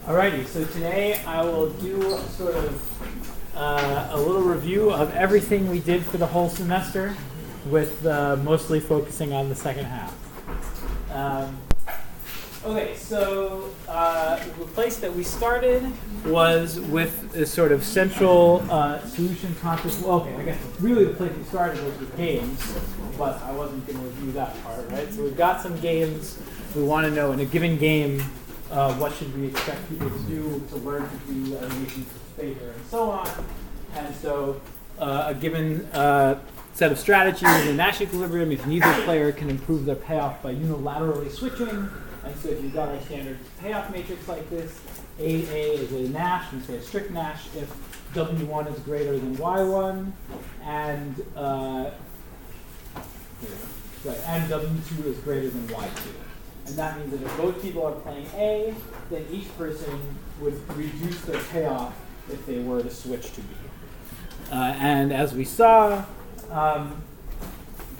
Alrighty, so today I will do sort of a little review of everything we did for the whole semester, with mostly focusing on the second half. Okay, so the place that we started was with this sort of central solution concept. Well, okay, I guess really the place we started was with games, but I wasn't going to review that part, right? So we've got some games. We want to know in a given game, what should we expect people to do to learn to do animations with favor and so on. And so a given set of strategies in Nash equilibrium, if neither player can improve their payoff by unilaterally switching. And so if you've got our standard payoff matrix like this, AA is a Nash, and say a strict Nash if W1 is greater than Y1, and W2 is greater than Y2. And that means that if both people are playing A, then each person would reduce their payoff if they were to switch to B. And as we saw,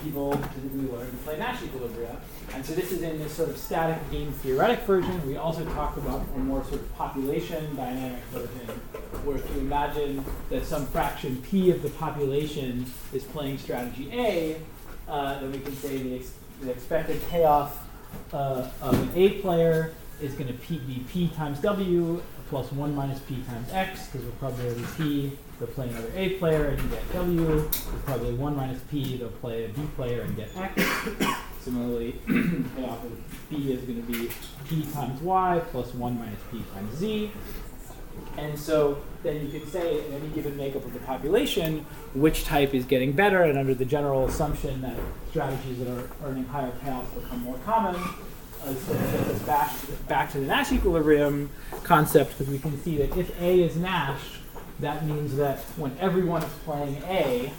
people typically learn to play Nash equilibria. And so this is in this sort of static game theoretic version. We also talked about a more sort of population dynamic version, where if you imagine that some fraction P of the population is playing strategy A, then we can say the expected payoff of an A player is going to be P times W plus 1 minus P times X, because with probability P, they'll play another A player and you get W. With probability 1 minus P, they'll play a B player and get X. Similarly, payoff of B is going to be P times Y plus 1 minus P times Z. And so then you can say in any given makeup of the population, which type is getting better, and under the general assumption that strategies that are earning higher payoffs become more common, so that gets us back to the Nash equilibrium concept, because we can see that if A is Nash, that means that when everyone is playing A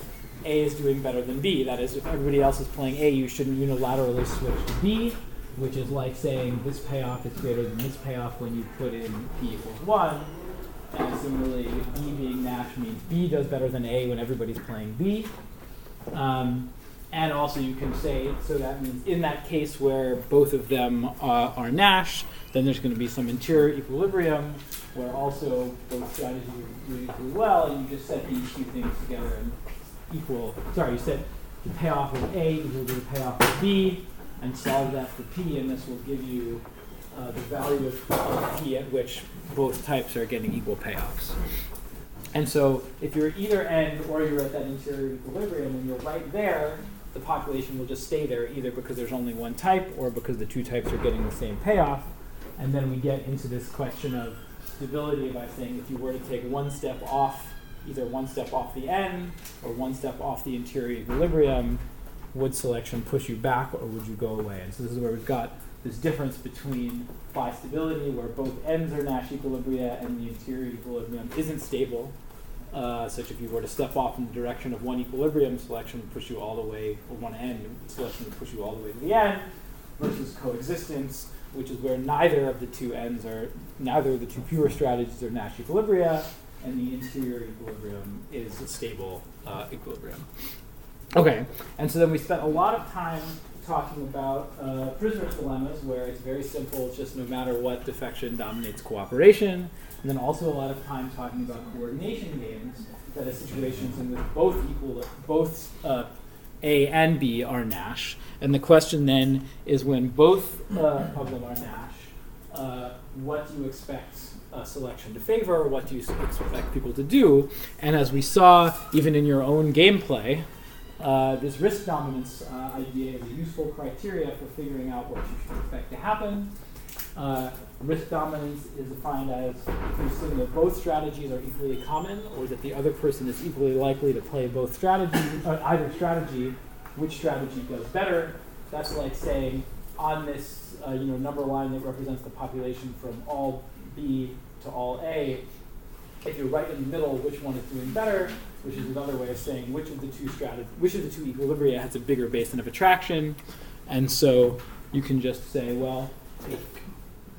is doing better than B. That is, if everybody else is playing A, you shouldn't unilaterally switch to B, which is like saying this payoff is greater than this payoff when you put in P equals 1. And similarly, B being Nash means B does better than A when everybody's playing B. And also you can say, so that means in that case where both of them are Nash, then there's going to be some interior equilibrium where also both strategies are doing equally well, and you just set these two things together and you set the payoff of A equal to the payoff of B, and solve that for P, and this will give you the value of P at which both types are getting equal payoffs. And so if you're at either end or you're at that interior equilibrium and you're right there, the population will just stay there either because there's only one type or because the two types are getting the same payoff. And then we get into this question of stability by saying if you were to take one step off, either one step off the end or one step off the interior equilibrium, would selection push you back or would you go away? And so this is where we've got this difference between phi stability, where both ends are Nash equilibria and the interior equilibrium isn't stable, such if you were to step off in the direction of one equilibrium, selection would push you all the way, or one end, selection would push you all the way to the end, versus coexistence, which is where neither of the two pure strategies are Nash equilibria, and the interior equilibrium is a stable equilibrium. Okay, and so then we spent a lot of time talking about prisoner's dilemmas, where it's very simple, it's just no matter what, defection dominates cooperation, and then also a lot of time talking about coordination games, that is situations in which both A and B are Nash, and the question then is when both of them are Nash, what do you expect selection to favor, what do you expect people to do? And as we saw, even in your own gameplay, this risk dominance idea is a useful criteria for figuring out what you should expect to happen. Risk dominance is defined as if you assume that both strategies are equally common, or that the other person is equally likely to play both strategies, either strategy, which strategy does better. That's like saying on this number line that represents the population from all B to all A, if you're right in the middle, which one is doing better, which is another way of saying which of the two equilibria has a bigger basin of attraction. And so you can just say, well, if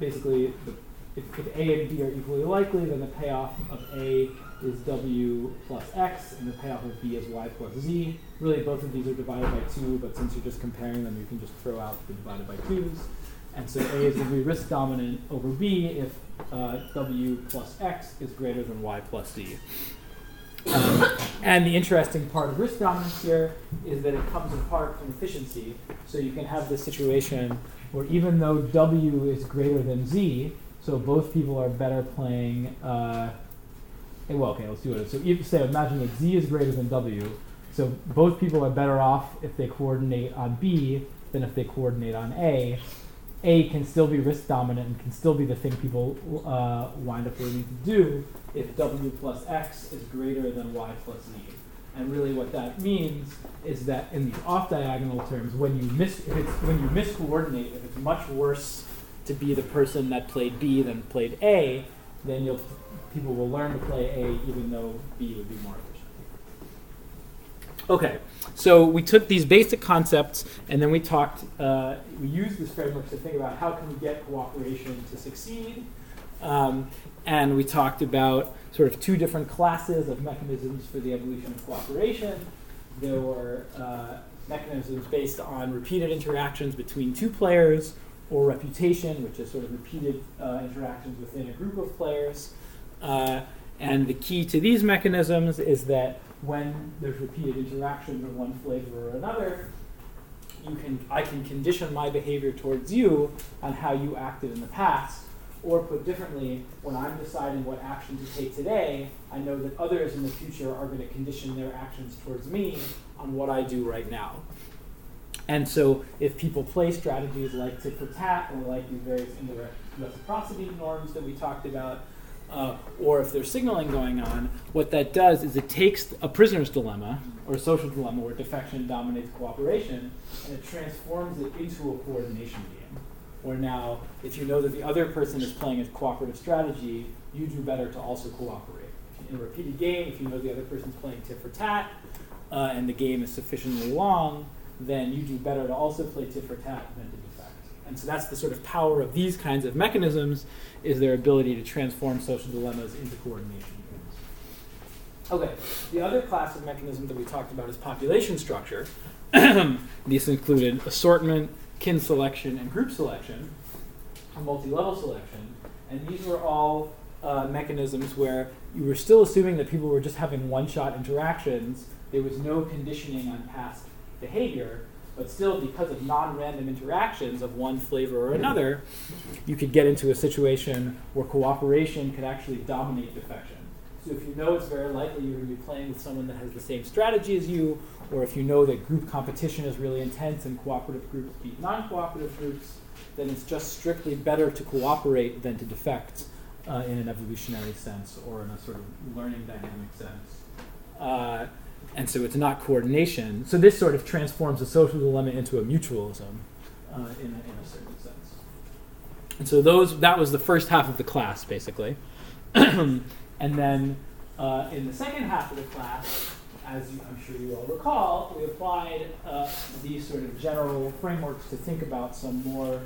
A and B are equally likely, then the payoff of A is W plus X, and the payoff of B is Y plus Z. Really, both of these are divided by 2, but since you're just comparing them, you can just throw out the divided by 2s. And so A is going to be risk dominant over B if W plus X is greater than Y plus Z. And the interesting part of risk dominance here is that it comes apart from efficiency. So you can have this situation where even though W is greater than Z, so both people are better playing, let's do it. So imagine that Z is greater than W, so both people are better off if they coordinate on B than if they coordinate on A. A can still be risk dominant and can still be the thing people wind up learning to do if W plus X is greater than Y plus Z. And really what that means is that in these off-diagonal terms, when you miscoordinate, if it's much worse to be the person that played B than played A, then people will learn to play A even though B would be more efficient. Okay, so we took these basic concepts and then we used this framework to think about how can we get cooperation to succeed. And we talked about sort of two different classes of mechanisms for the evolution of cooperation. There were mechanisms based on repeated interactions between two players, or reputation, which is sort of repeated interactions within a group of players. And the key to these mechanisms is that when there's repeated interactions of one flavor or another, I can condition my behavior towards you on how you acted in the past. Or put differently, when I'm deciding what action to take today, I know that others in the future are going to condition their actions towards me on what I do right now. And so if people play strategies like tit for tat or like these various indirect reciprocity norms that we talked about, or if there's signaling going on, what that does is it takes a prisoner's dilemma or a social dilemma where defection dominates cooperation and it transforms it into a coordination game. Where now, if you know that the other person is playing a cooperative strategy, you do better to also cooperate. In a repeated game, if you know the other person's playing tit for tat and the game is sufficiently long, then you do better to also play tit for tat than to defect. And so that's the sort of power of these kinds of mechanisms, is their ability to transform social dilemmas into coordination games. Okay, the other class of mechanism that we talked about is population structure. These included assortment, kin selection, and group selection, or multi-level selection. And these were all mechanisms where you were still assuming that people were just having one-shot interactions. There was no conditioning on past behavior, but still, because of non-random interactions of one flavor or another, you could get into a situation where cooperation could actually dominate defection. So if you know it's very likely you're going to be playing with someone that has the same strategy as you, or if you know that group competition is really intense and cooperative groups beat non-cooperative groups, then it's just strictly better to cooperate than to defect in an evolutionary sense or in a sort of learning dynamic sense. And so it's not coordination. So this sort of transforms a social dilemma into a mutualism in a certain sense. And so that was the first half of the class, basically. And then in the second half of the class, as I'm sure you all recall, we applied these sort of general frameworks to think about some more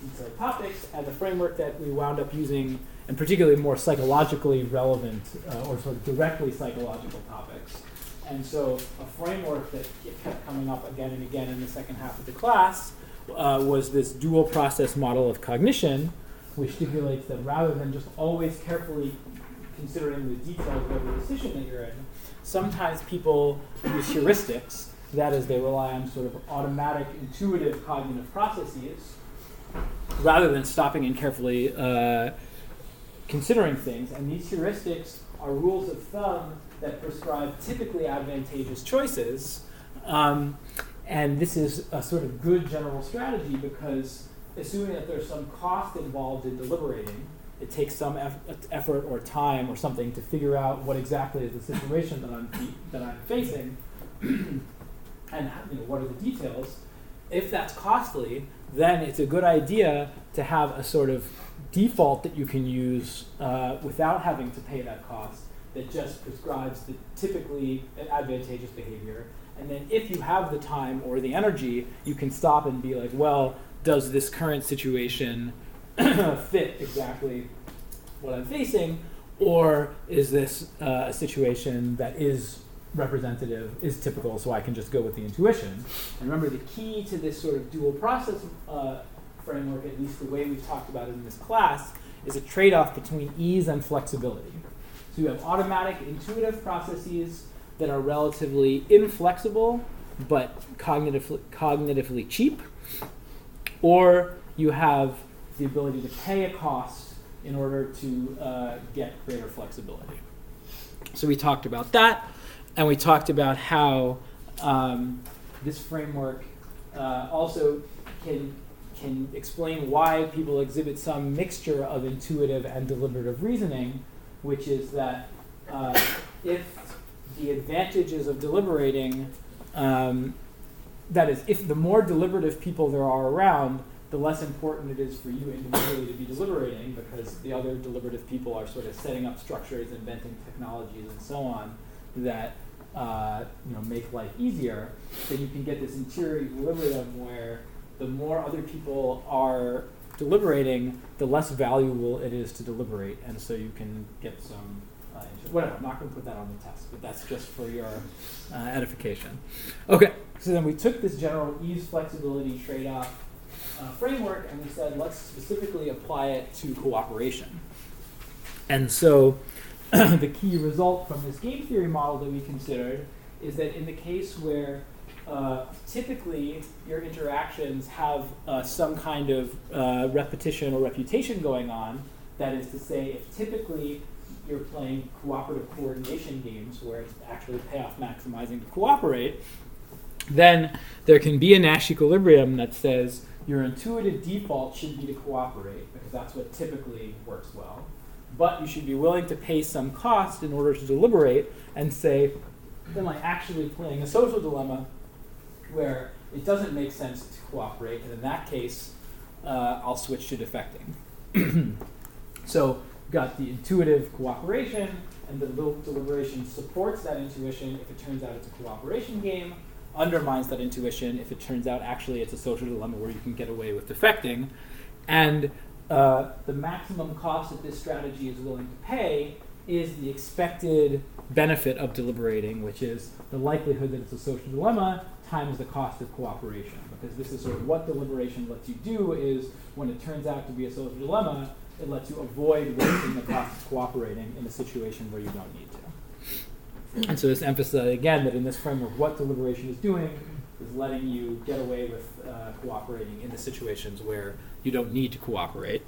detailed topics, and the framework that we wound up using, and particularly more psychologically relevant or sort of directly psychological topics. And so a framework that kept coming up again and again in the second half of the class was this dual process model of cognition, which stipulates that rather than just always carefully considering the details of every decision that you're in, sometimes people use heuristics, that is, they rely on sort of automatic, intuitive cognitive processes, rather than stopping and carefully considering things. And these heuristics are rules of thumb that prescribe typically advantageous choices. And this is a sort of good general strategy because assuming that there's some cost involved in deliberating, it takes some effort or time or something to figure out what exactly is the situation that I'm facing, and what are the details. If that's costly, then it's a good idea to have a sort of default that you can use without having to pay that cost that just prescribes the typically advantageous behavior. And then if you have the time or the energy, you can stop and be like, well, does this current situation fit exactly what I'm facing, or is this a situation that is representative, is typical, so I can just go with the intuition? And remember, the key to this sort of dual process framework, at least the way we've talked about it in this class, is a trade-off between ease and flexibility. So you have automatic, intuitive processes that are relatively inflexible but cognitively cheap, or you have the ability to pay a cost in order to get greater flexibility. So we talked about that, and we talked about how this framework also can explain why people exhibit some mixture of intuitive and deliberative reasoning, which is that if the advantages of deliberating, that is, if the more deliberative people there are around, the less important it is for you individually to be deliberating, because the other deliberative people are sort of setting up structures, inventing technologies, and so on that make life easier. Then you can get this interior equilibrium where the more other people are deliberating, the less valuable it is to deliberate, and so you can get some whatever. I'm not going to put that on the test, but that's just for your edification. Okay, so then we took this general ease flexibility trade-off framework, and we said let's specifically apply it to cooperation. And so the key result from this game theory model that we considered is that in the case where typically your interactions have some kind of repetition or reputation going on, that is to say, if typically you're playing cooperative coordination games where it's actually payoff maximizing to cooperate, then there can be a Nash equilibrium that says your intuitive default should be to cooperate, because that's what typically works well. But you should be willing to pay some cost in order to deliberate and say, am I actually playing a social dilemma where it doesn't make sense to cooperate, and in that case, I'll switch to defecting. So we've got the intuitive cooperation, and the deliberation supports that intuition if it turns out it's a cooperation game, undermines that intuition if it turns out actually it's a social dilemma where you can get away with defecting. And the maximum cost that this strategy is willing to pay is the expected benefit of deliberating, which is the likelihood that it's a social dilemma times the cost of cooperation. Because this is sort of what deliberation lets you do, is when it turns out to be a social dilemma, it lets you avoid wasting the cost of cooperating in a situation where you don't need to. And so this emphasizes, again, that in this framework, what deliberation is doing is letting you get away with cooperating in the situations where you don't need to cooperate.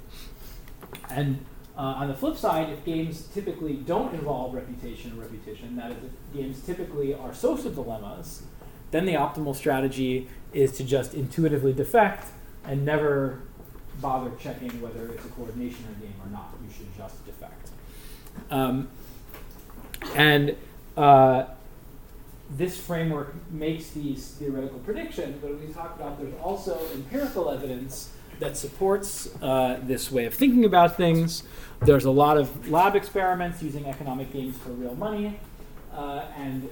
And on the flip side, if games typically don't involve reputation or repetition, that is, if games typically are social dilemmas, then the optimal strategy is to just intuitively defect and never bother checking whether it's a coordination game or not. You should just defect. This framework makes these theoretical predictions, but we talked about there's also empirical evidence that supports this way of thinking about things. There's a lot of lab experiments using economic games for real money, and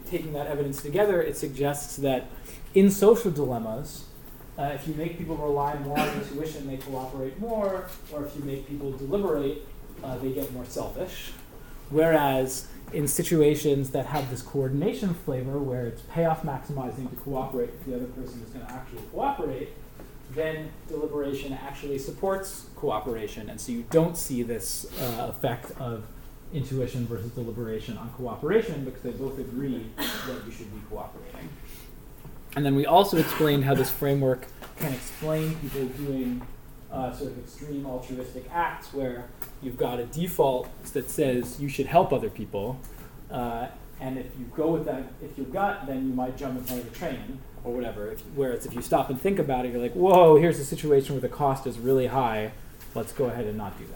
taking that evidence together, it suggests that in social dilemmas, if you make people rely more on intuition, they cooperate more, or if you make people deliberate, they get more selfish. Whereas in situations that have this coordination flavor, where it's payoff maximizing to cooperate if the other person is going to actually cooperate, then deliberation actually supports cooperation. And so you don't see this effect of intuition versus deliberation on cooperation, because they both agree that you should be cooperating. And then we also explained how this framework can explain people doing sort of extreme altruistic acts where you've got a default that says you should help other people, and if you go with that, if you've got, then you might jump in front of the train or whatever. Whereas if you stop and think about it, you're like, whoa, here's a situation where the cost is really high. Let's go ahead and not do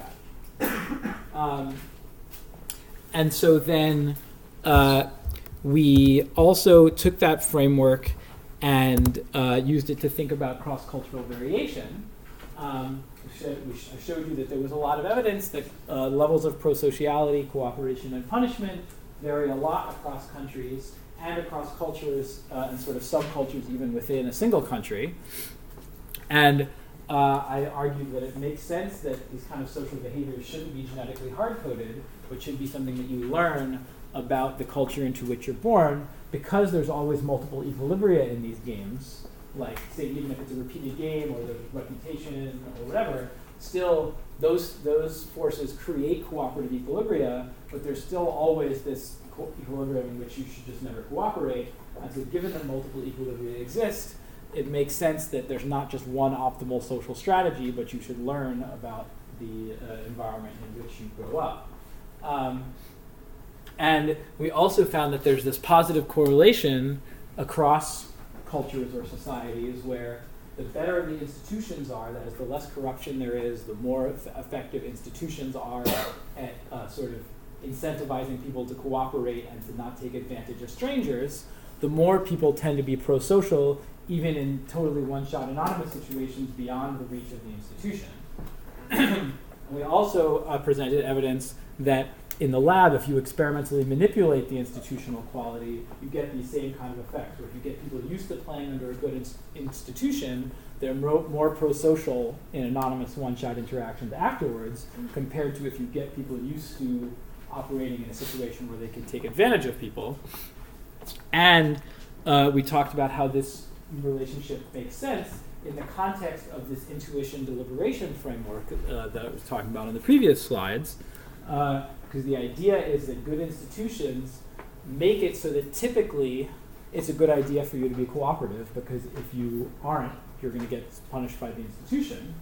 that. And so then we also took that framework and used it to think about cross-cultural variation. I showed you that there was a lot of evidence that levels of prosociality, cooperation, and punishment vary a lot across countries and across cultures and sort of subcultures even within a single country. And I argued that it makes sense that these kind of social behaviors shouldn't be genetically hard-coded, but should be something that you learn about the culture into which you're born, because there's always multiple equilibria in these games. like say even if it's a repeated game or the reputation or whatever, still those forces create cooperative equilibria, but there's still always this equilibrium in which you should just never cooperate. And so given that multiple equilibria exist, it makes sense that there's not just one optimal social strategy, but you should learn about the environment in which you grow up. And we also found that there's this positive correlation across cultures or societies where the better the institutions are, that is, the less corruption there is, the more effective institutions are at sort of incentivizing people to cooperate and to not take advantage of strangers, the more people tend to be pro-social, even in totally one-shot anonymous situations beyond the reach of the institution. We also presented evidence that in the lab, if you experimentally manipulate the institutional quality, you get these same kind of effects. Where if you get people used to playing under a good institution, they're more pro-social in anonymous one-shot interactions afterwards, compared to if you get people used to operating in a situation where they can take advantage of people. And we talked about how this relationship makes sense in the context of this intuition deliberation framework that I was talking about on the previous slides. Because the idea is that good institutions make it so that typically it's a good idea for you to be cooperative, because if you aren't, you're going to get punished by the institution.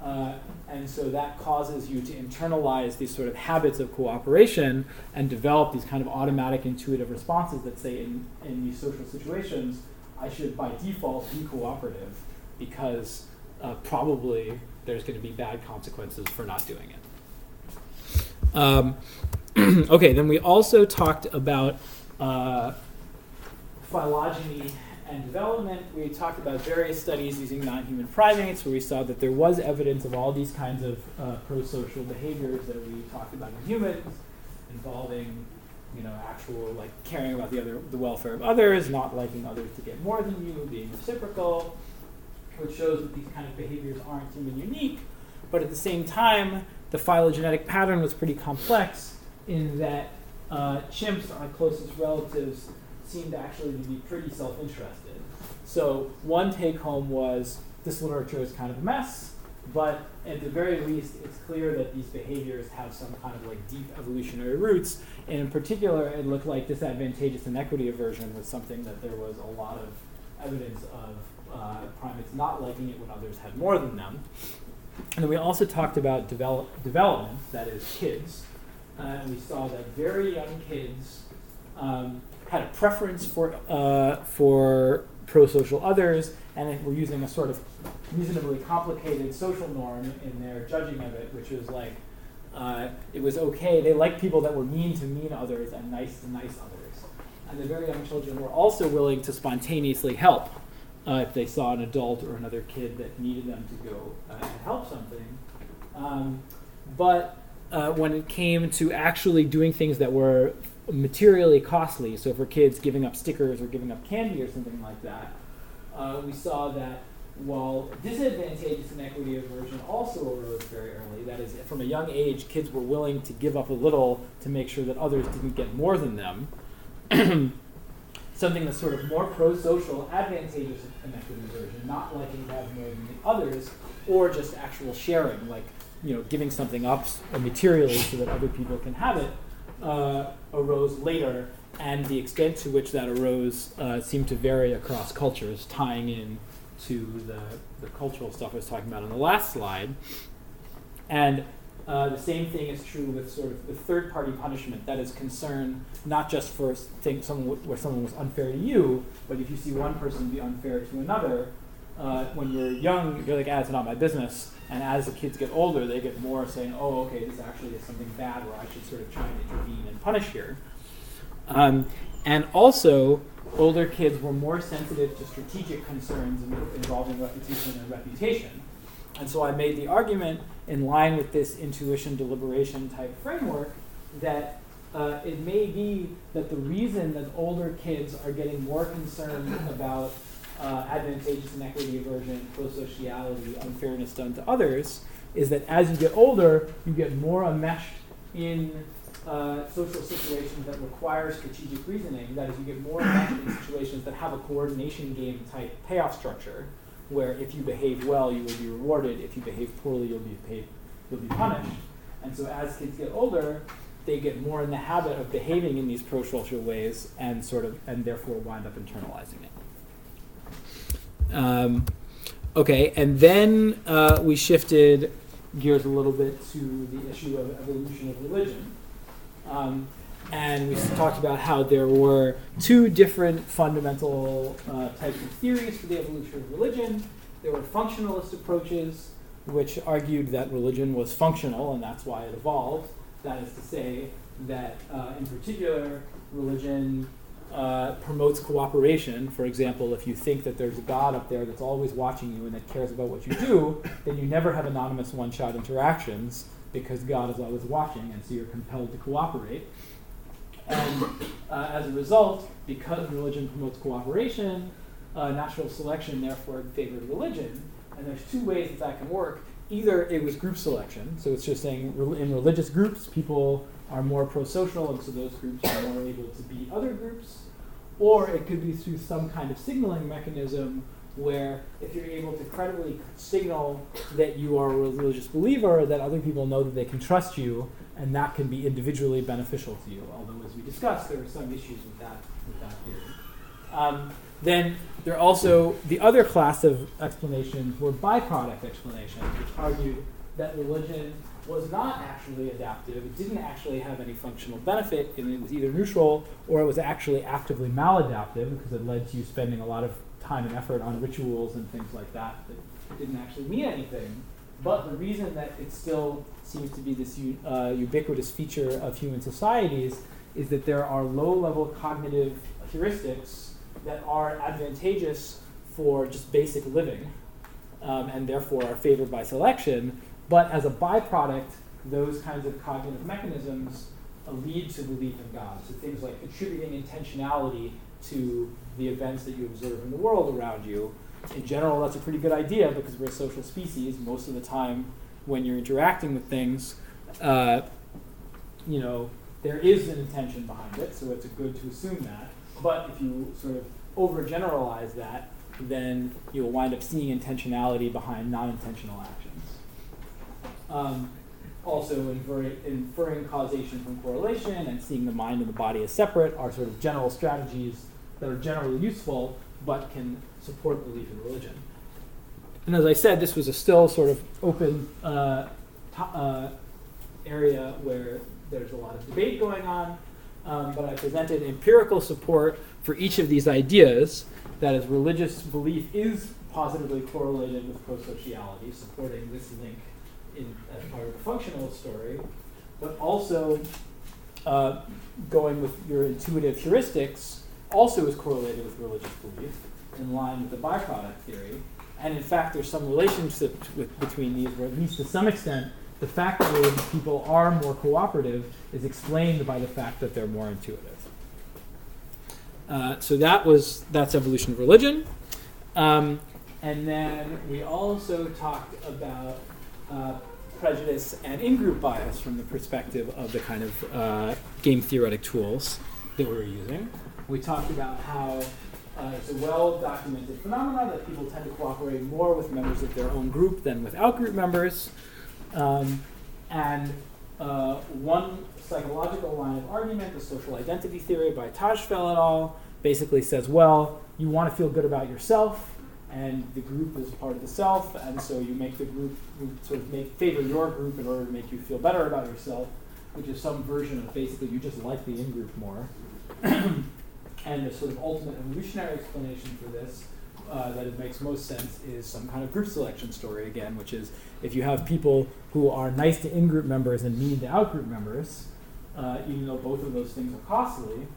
And so that causes you to internalize these sort of habits of cooperation and develop these kind of automatic intuitive responses that say in these social situations, I should by default be cooperative because probably there's going to be bad consequences for not doing it. Okay, then we also talked about phylogeny and development. We talked about various studies using non-human primates where we saw that there was evidence of all these kinds of pro-social behaviors that we talked about in humans, involving actual like caring about the welfare of others, not liking others to get more than you, being reciprocal, which shows that these kind of behaviors aren't human unique, but at the same time, the phylogenetic pattern was pretty complex in that chimps, our closest relatives, seemed actually to be pretty self-interested. So one take-home was this literature is kind of a mess, but at the very least, it's clear that these behaviors have some kind of like deep evolutionary roots. And in particular, it looked like disadvantageous inequity aversion was something that there was a lot of evidence of primates not liking it when others had more than them. And then we also talked about development, that is kids. And we saw that very young kids had a preference for pro-social others, and were using a sort of reasonably complicated social norm in their judging of it, which was like, it was okay. They liked people that were mean to mean others and nice to nice others. And the very young children were also willing to spontaneously help if they saw an adult or another kid that needed them to go and help something. But when it came to actually doing things that were materially costly, so for kids giving up stickers or giving up candy or something like that, we saw that while disadvantageous inequity aversion also arose very early, that is, from a young age, kids were willing to give up a little to make sure that others didn't get more than them. Something that's sort of more pro-social, advantageous inequity aversion, not liking to have more than the others, or just actual sharing, like giving something up materially so that other people can have it, arose later, and the extent to which that arose seemed to vary across cultures, tying in to the cultural stuff I was talking about on the last slide. And the same thing is true with sort of the third-party punishment, that is concern not just for where someone was unfair to you, but if you see one person be unfair to another, when you're young, you're like, it's not my business. And as the kids get older, they get more saying, oh, okay, this actually is something bad where I should sort of try and intervene and punish here. And also, older kids were more sensitive to strategic concerns involving repetition and reputation. And so I made the argument, in line with this intuition deliberation type framework, that it may be that the reason that older kids are getting more concerned about advantageous inequity aversion, pro-sociality, unfairness done to others, is that as you get older, you get more enmeshed in social situations that require strategic reasoning, that is, you get more enmeshed in situations that have a coordination game type payoff structure, where if you behave well, you will be rewarded. If you behave poorly, you'll be punished. And so as kids get older, they get more in the habit of behaving in these pro-social ways and therefore wind up internalizing it. Okay, and then we shifted gears a little bit to the issue of evolution of religion. And we talked about how there were two different fundamental types of theories for the evolution of religion. There were functionalist approaches, which argued that religion was functional, and that's why it evolved. That is to say that, in particular, religion promotes cooperation. For example, if you think that there's a God up there that's always watching you and that cares about what you do, then you never have anonymous one-shot interactions because God is always watching, and so you're compelled to cooperate. And as a result, because religion promotes cooperation, natural selection therefore favored religion. And there's two ways that can work. Either it was group selection, so it's just saying in religious groups, people are more pro-social, and so those groups are more able to beat other groups. Or it could be through some kind of signaling mechanism where if you're able to credibly signal that you are a religious believer, that other people know that they can trust you, and that can be individually beneficial to you. Although, as we discussed, there are some issues with that theory. Then there are also the other class of explanations were byproduct explanations, which argued that religion was not actually adaptive. It didn't actually have any functional benefit, and it was either neutral or it was actually actively maladaptive because it led to you spending a lot of time and effort on rituals and things like that didn't actually mean anything. But the reason that it still seems to be this ubiquitous feature of human societies is that there are low-level cognitive heuristics that are advantageous for just basic living and therefore are favored by selection. But as a byproduct, those kinds of cognitive mechanisms lead to belief in God. So things like attributing intentionality to the events that you observe in the world around you. In general, that's a pretty good idea because we're a social species. Most of the time when you're interacting with things, there is an intention behind it, so it's good to assume that. But if you sort of overgeneralize that, then you'll wind up seeing intentionality behind non-intentional actions. Also, inferring causation from correlation and seeing the mind and the body as separate are sort of general strategies that are generally useful but can support belief in religion. And as I said, this was a still sort of open area where there's a lot of debate going on, but I presented empirical support for each of these ideas, that is, religious belief is positively correlated with prosociality, supporting this link as part of the functional story, but also going with your intuitive heuristics also is correlated with religious belief, in line with the byproduct theory. And in fact, there's some relationship between these, where at least to some extent, the fact that religious people are more cooperative is explained by the fact that they're more intuitive. So that's evolution of religion. And then we also talked about prejudice and in-group bias from the perspective of the kind of game theoretic tools that we were using. We talked about how it's a well-documented phenomenon that people tend to cooperate more with members of their own group than with out-group members. And one psychological line of argument, the social identity theory by Tajfel et al., basically says, well, you want to feel good about yourself, and the group is part of the self, and so you make the group sort of favor your group in order to make you feel better about yourself, which is some version of basically you just like the in-group more. And the sort of ultimate evolutionary explanation for this that it makes most sense is some kind of group selection story again, which is if you have people who are nice to in-group members and mean to out-group members, even though both of those things are costly,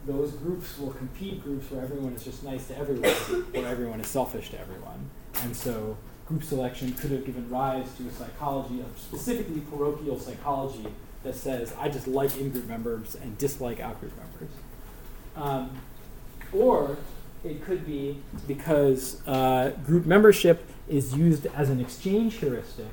those groups will compete groups where everyone is just nice to everyone, or everyone is selfish to everyone. And so group selection could have given rise to a psychology, a specifically parochial psychology that says, I just like in-group members and dislike out-group members. Or it could be because group membership is used as an exchange heuristic.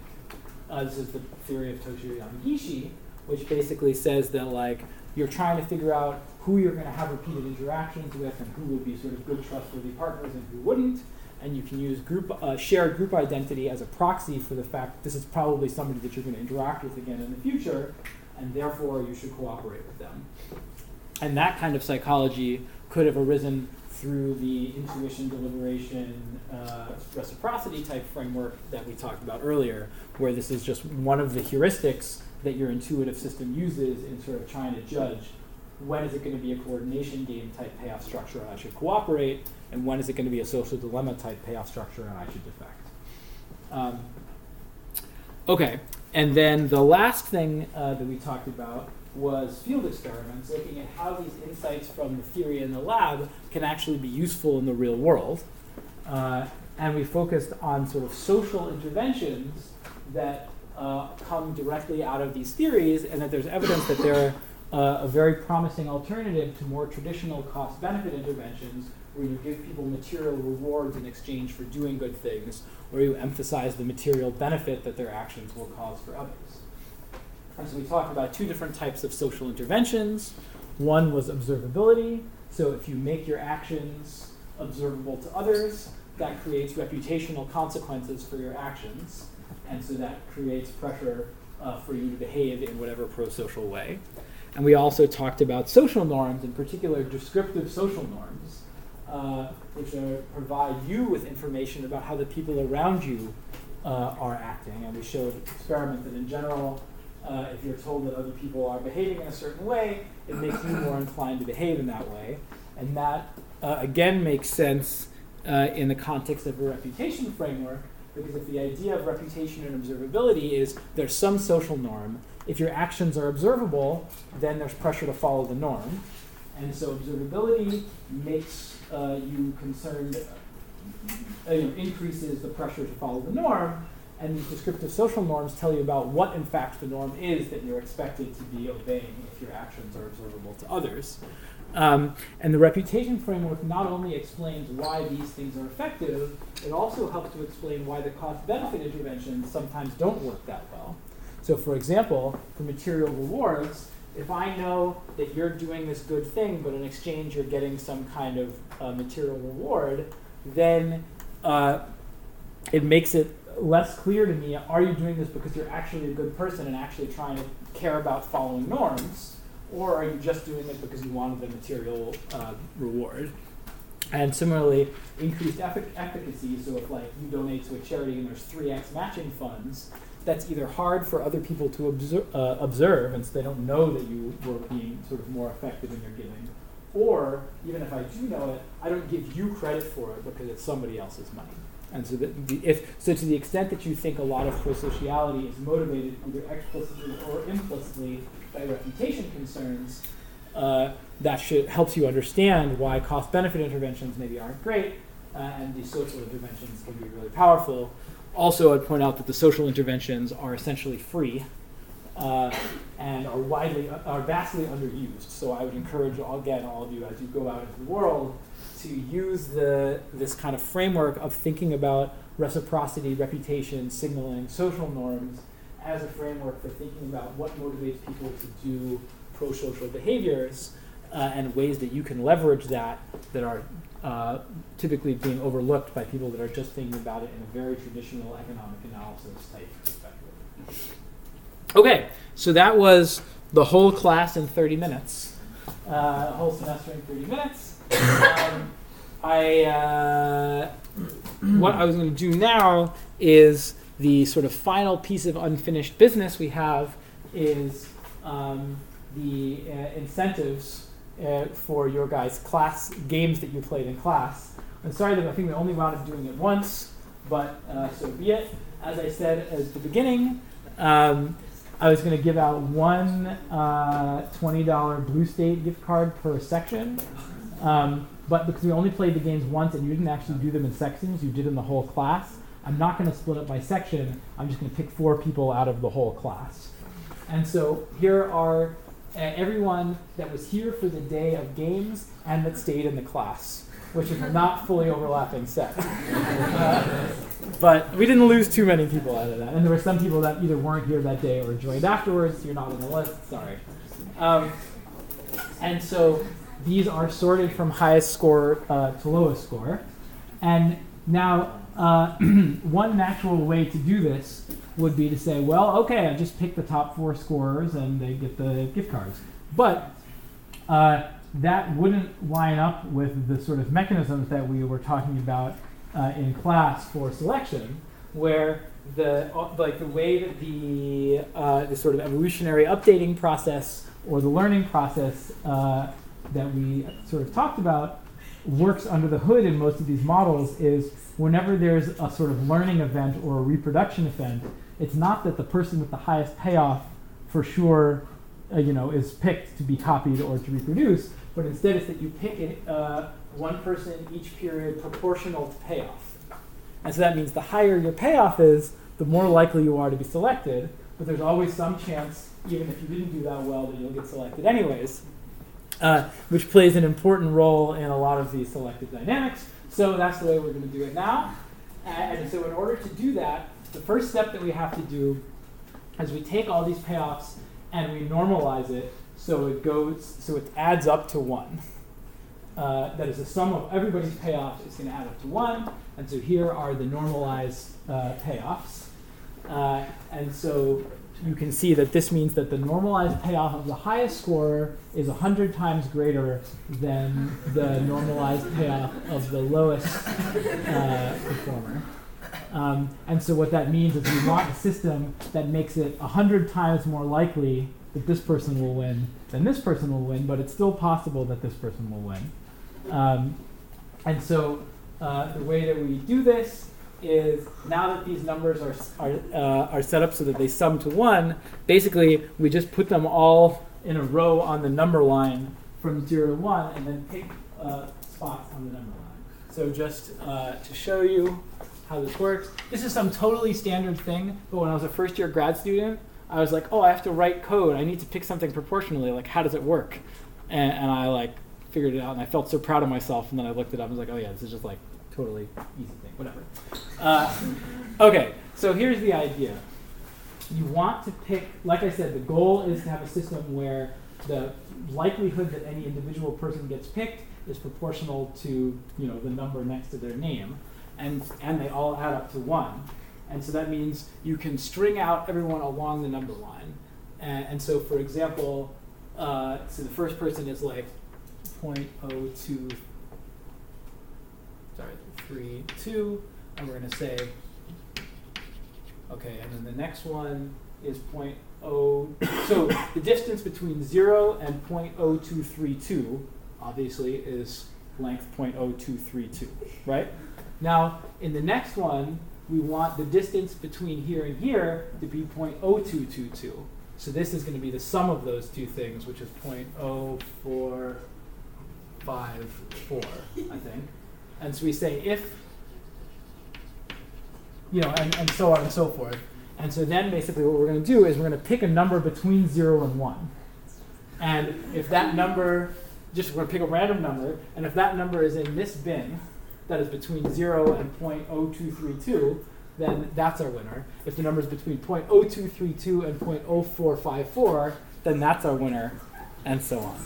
This is the theory of Toshiro Yamagishi, which basically says that like you're trying to figure out who you're going to have repeated interactions with and who would be sort of good, trustworthy partners and who wouldn't. And you can use shared group identity as a proxy for the fact this is probably somebody that you're going to interact with again in the future, and therefore you should cooperate with them. And that kind of psychology could have arisen through the intuition, deliberation, reciprocity type framework that we talked about earlier, where this is just one of the heuristics that your intuitive system uses in sort of trying to judge when is it going to be a coordination game type payoff structure and I should cooperate, and when is it going to be a social dilemma type payoff structure and I should defect. Okay, and then the last thing that we talked about was field experiments, looking at how these insights from the theory in the lab can actually be useful in the real world. And we focused on sort of social interventions that come directly out of these theories, and that there's evidence that they're a very promising alternative to more traditional cost-benefit interventions where you give people material rewards in exchange for doing good things, or you emphasize the material benefit that their actions will cause for others. And so we talked about two different types of social interventions. One was observability. So if you make your actions observable to others, that creates reputational consequences for your actions. And so that creates pressure for you to behave in whatever pro-social way. And we also talked about social norms, in particular descriptive social norms, which provide you with information about how the people around you are acting. And we showed experiments that in general, if you're told that other people are behaving in a certain way, it makes you more inclined to behave in that way. And that, again, makes sense in the context of a reputation framework, because if the idea of reputation and observability is there's some social norm, if your actions are observable, then there's pressure to follow the norm. And so observability makes you concerned, increases the pressure to follow the norm, and these descriptive social norms tell you about what, in fact, the norm is that you're expected to be obeying if your actions are observable to others. And the reputation framework not only explains why these things are effective, it also helps to explain why the cost-benefit interventions sometimes don't work that well. So for example, for material rewards, if I know that you're doing this good thing, but in exchange you're getting some kind of material reward, then it makes it less clear to me, are you doing this because you're actually a good person and actually trying to care about following norms, or are you just doing it because you wanted the material reward? And similarly, increased efficacy, so if like you donate to a charity and there's 3x matching funds, that's either hard for other people to observe, and so they don't know that you were being sort of more effective in your giving, or even if I do know it, I don't give you credit for it because it's somebody else's money. And so, to the extent that you think a lot of prosociality is motivated either explicitly or implicitly by reputation concerns, that helps you understand why cost-benefit interventions maybe aren't great, and these social interventions can be really powerful. Also, I'd point out that the social interventions are essentially free and are vastly underused. So I would encourage, again, all of you as you go out into the world to use this kind of framework of thinking about reciprocity, reputation, signaling, social norms as a framework for thinking about what motivates people to do pro-social behaviors and ways that you can leverage that are typically being overlooked by people that are just thinking about it in a very traditional economic analysis type perspective. Okay, so that was the whole class in 30 minutes, whole semester in 30 minutes. What I was going to do now is the sort of final piece of unfinished business we have is the incentives for your guys' class games that you played in class. I'm sorry that I think we only wound up doing it once, but so be it. As I said at the beginning, I was going to give out one $20 Blue State gift card per section. But because we only played the games once and you didn't actually do them in sections, you did in the whole class, I'm not going to split up by section. I'm just going to pick 4 people out of the whole class. And so here are everyone that was here for the day of games and that stayed in the class, which is a not fully overlapping set. But we didn't lose too many people out of that. And there were some people that either weren't here that day or joined afterwards. You're not on the list, sorry. And so these are sorted from highest score to lowest score. And now one natural way to do this would be to say, well, okay, I just picked the top 4 scorers and they get the gift cards. But that wouldn't line up with the sort of mechanisms that we were talking about in class for selection, where the way that the sort of evolutionary updating process or the learning process that we sort of talked about works under the hood in most of these models is whenever there's a sort of learning event or a reproduction event, it's not that the person with the highest payoff for sure is picked to be copied or to reproduce, but instead it's that you pick one person each period proportional to payoff. And so that means the higher your payoff is, the more likely you are to be selected, but there's always some chance, even if you didn't do that well, that you'll get selected anyways, which plays an important role in a lot of these selective dynamics. So that's the way we're going to do it now. And so in order to do that, the first step that we have to do is we take all these payoffs and we normalize it so it adds up to 1. That is, the sum of everybody's payoff is going to add up to 1. And so here are the normalized payoffs. And so you can see that this means that the normalized payoff of the highest scorer is 100 times greater than the normalized payoff of the lowest performer. And so what that means is we want a system that makes it 100 times more likely that this person will win than this person will win, but it's still possible that this person will win. And so the way that we do this is, now that these numbers are set up so that they sum to 1, basically we just put them all in a row on the number line from 0 to 1 and then pick spots on the number line. So just to show you how this works, this is some totally standard thing, but when I was a first-year grad student, I was like, oh, I have to write code. I need to pick something proportionally. Like, how does it work? And I figured it out, and I felt so proud of myself, and then I looked it up and was like, oh yeah, this is just totally easy thing, whatever. Okay, so here's the idea. You want to pick, like I said, the goal is to have a system where the likelihood that any individual person gets picked is proportional to the number next to their name, and they all add up to 1. And so that means you can string out everyone along the number line. And so, for example, so the first person is 0.02, 32, and we're going to say, okay, and then the next one is 0.0. So the distance between 0 and 0.0232 obviously is length 0.0232, right? Now, in the next one, we want the distance between here and here to be 0.0222. So this is going to be the sum of those two things, which is 0.0454, I think. And so we say if, and so on and so forth. And so then basically what we're going to do is we're going to pick a number between 0 and 1. And if that number, we're going to pick a random number, and if that number is in this bin, that is between 0 and 0.0232, then that's our winner. If the number is between 0.0232 and 0.0454, then that's our winner, and so on.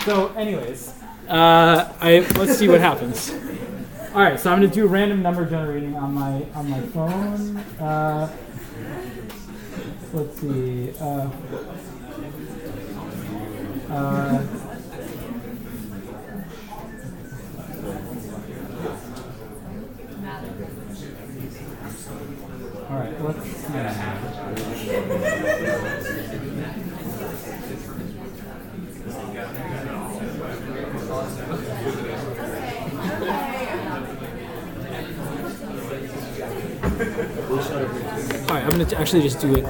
So anyways, let's see what happens. All right, so I'm going to do random number generating on my phone. Let's see. All right, let's see. All right, I'm going to actually just do it.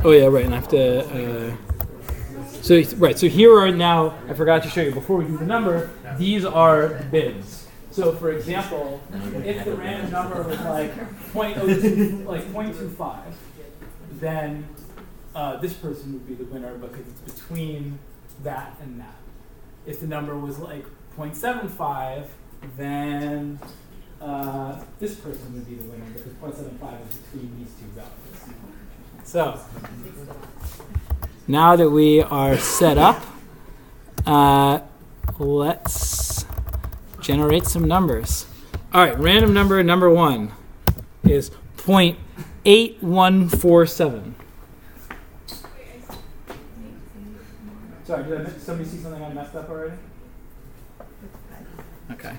Oh yeah, right, and I have to So right. So here are now. I forgot to show you before we do the number. These are bins. So for example, if the random number was like 0.02, like 0.25, then this person would be the winner because it's between that and that. If the number was like 0.75, then this person would be the winner because 0.75 is between these two values. So now that we are set up, let's generate some numbers. All right, random number 1 is 0.8147. Sorry, did somebody see something I messed up already? Okay.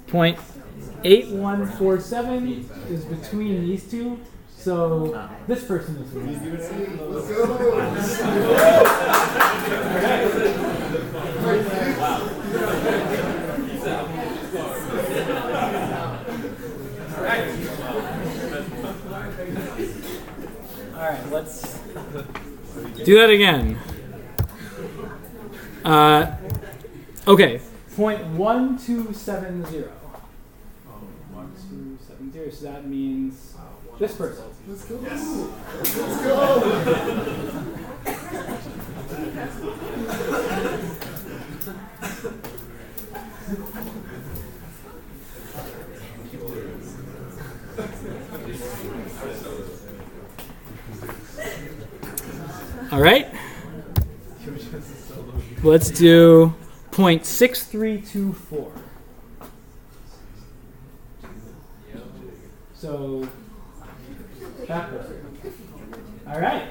0.8147 is between these two, so this person is winning. All right, let's do that again. Okay, 0.1270. 1270, so that means this person. Let's go. Yes. Let's go. All right. Let's do 0.6324. So that person. All right.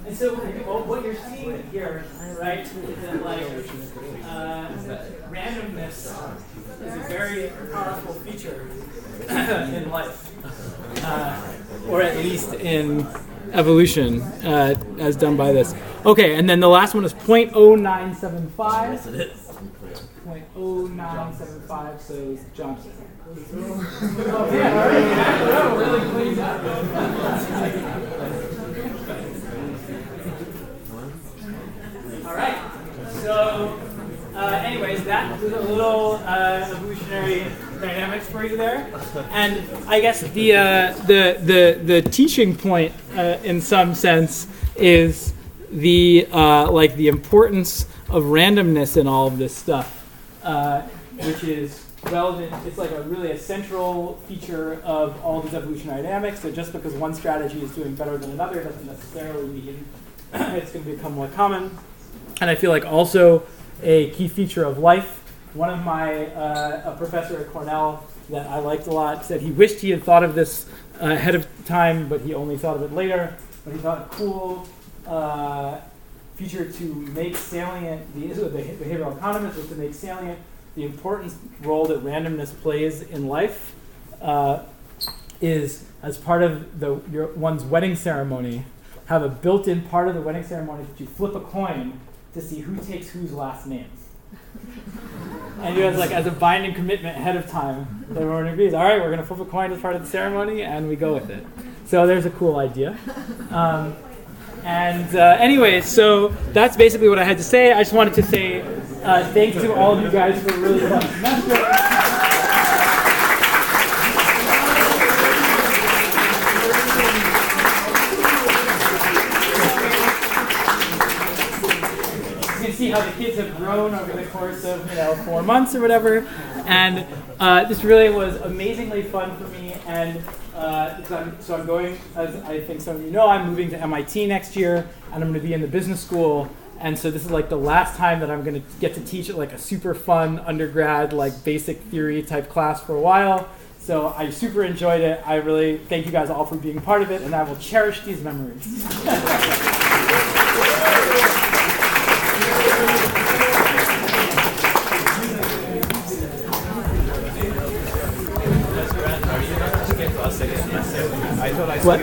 And so what you're seeing here, right, is that like randomness is a very powerful feature in life, or at least in evolution, as done by this. Okay, and then the last one is 0.0975. Yes, it is. 0.0975, so Johnson. Oh, yeah, all right. Yeah, really cleaned up. All right. So, anyways, that was a little evolutionary dynamics for you there, and I guess the teaching point, in some sense, is the like the importance of randomness in all of this stuff, which is relevant. It's like a really central feature of all these evolutionary dynamics. So just because one strategy is doing better than another doesn't necessarily mean it's going to become more common. And I feel like also a key feature of life. One of my a professor at Cornell that I liked a lot said he wished he had thought of this ahead of time, but he only thought of it later. But he thought a cool feature to make salient, the behavioral economist was to make salient the important role that randomness plays in life is as part of one's wedding ceremony, have a built-in part of the wedding ceremony that you flip a coin to see who takes whose last name. And you guys, like, as a binding commitment ahead of time, everyone agrees, all right, we're going to flip a coin as part of the ceremony, and we go with it. So there's a cool idea. Anyways, so that's basically what I had to say. I just wanted to say thanks to all of you guys for a really fun semester. You can see how the kids have grown over the course of 4 months or whatever, and this really was amazingly fun for me. And so I'm going, as I think some of you know, I'm moving to MIT next year, and I'm going to be in the business school. And so this is like the last time that I'm going to get to teach at like a super fun undergrad, like basic theory type class for a while. So I super enjoyed it. I really thank you guys all for being part of it, and I will cherish these memories. What?